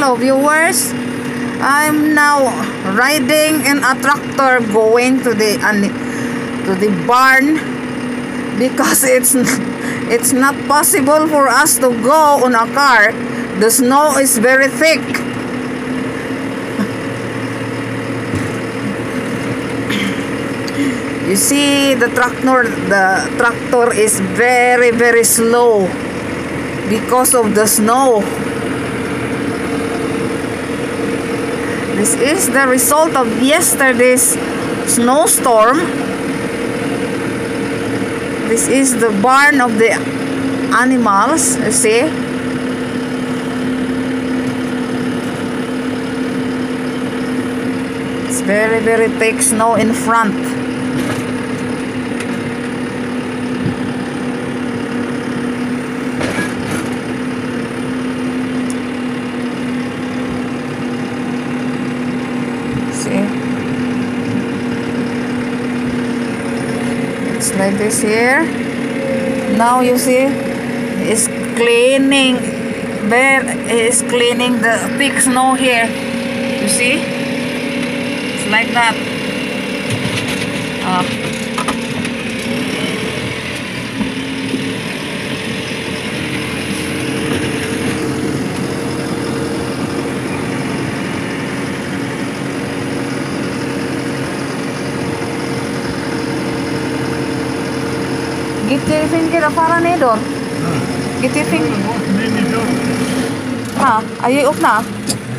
Hello viewers, I'm now riding in a tractor going to the barn because it's not possible for us to go on a car. The snow is very thick. You see the tractor is very slow because of the snow. This is the result of yesterday's snowstorm. This is the barn of the animals, you see. It's very thick snow in front. It's like this here. Now you see, it's cleaning the thick snow here. You see, it's like that. Gitti finker fara nedåt. Gitti finker. Are you up now?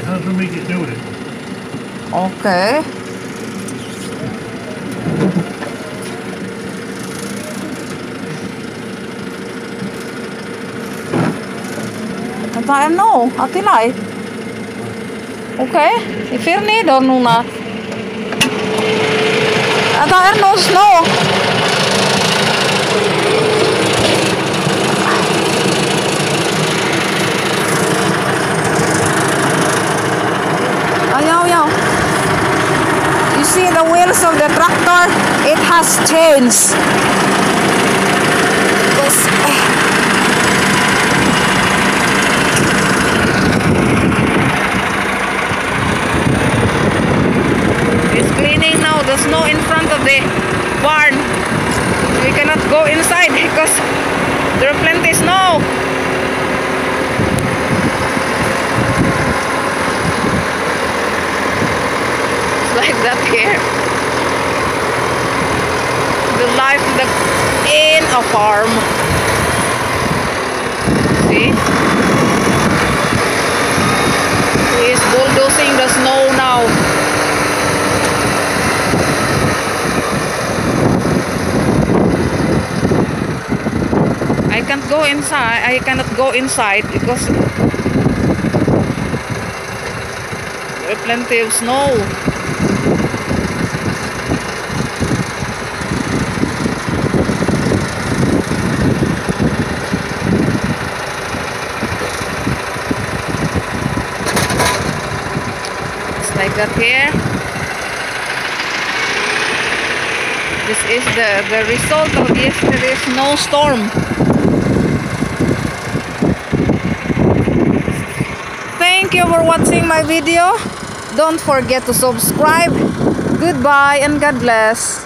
How to make it do it? Okay. Vänta, no, Attilai. Okej, vi får nedåt Nuna. Det no snow. You see the wheels of the tractor, it has chains. It's cleaning now the snow in front of the barn. We cannot go inside because there are plenty of snow. Like that here, the life in a farm. See, he is bulldozing the snow now. I can't go inside. I cannot go inside because there are plenty of snow. Like that here. This is the result of yesterday's snowstorm. Thank you for watching my video. Don't forget to subscribe. Goodbye and God bless.